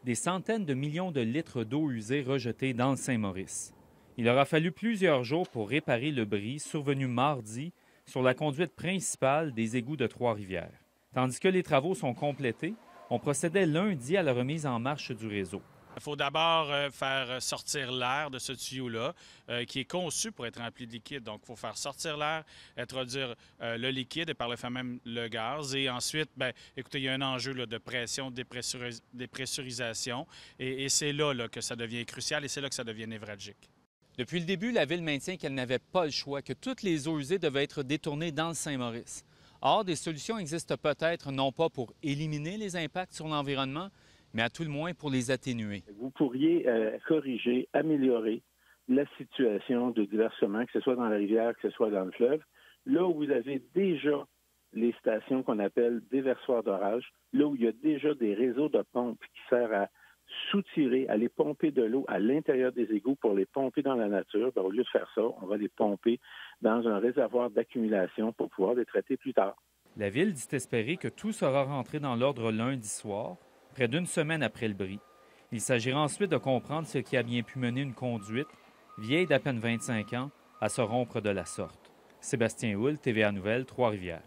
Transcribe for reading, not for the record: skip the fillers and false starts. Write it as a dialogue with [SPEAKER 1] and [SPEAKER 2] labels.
[SPEAKER 1] des centaines de millions de litres d'eau usée rejetés dans le Saint-Maurice. Il aura fallu plusieurs jours pour réparer le bris survenu mardi sur la conduite principale des égouts de Trois-Rivières. Tandis que les travaux sont complétés, on procédait lundi à la remise en marche du réseau.
[SPEAKER 2] Il faut d'abord faire sortir l'air de ce tuyau-là, qui est conçu pour être rempli de liquide. Donc, il faut faire sortir l'air, introduire le liquide et par le fait même le gaz. Et ensuite, écoutez, il y a un enjeu là, de pression, dépressurisation. Et c'est là que ça devient crucial et c'est là que ça devient névralgique.
[SPEAKER 1] Depuis le début, la Ville maintient qu'elle n'avait pas le choix, que toutes les eaux usées devaient être détournées dans le Saint-Maurice. Or, des solutions existent peut-être non pas pour éliminer les impacts sur l'environnement, mais à tout le moins pour les atténuer.
[SPEAKER 3] Vous pourriez corriger, améliorer la situation de déversement, que ce soit dans la rivière, que ce soit dans le fleuve, là où vous avez déjà les stations qu'on appelle déversoirs d'orage, là où il y a déjà des réseaux de pompes qui servent à soutirer, aller pomper de l'eau à l'intérieur des égouts pour les pomper dans la nature. Bien, au lieu de faire ça, on va les pomper dans un réservoir d'accumulation pour pouvoir les traiter plus tard.
[SPEAKER 1] La Ville dit espérer que tout sera rentré dans l'ordre lundi soir, près d'une semaine après le bris. Il s'agira ensuite de comprendre ce qui a bien pu mener une conduite, vieille d'à peine 25 ans, à se rompre de la sorte. Sébastien Houle, TVA Nouvelles, Trois-Rivières.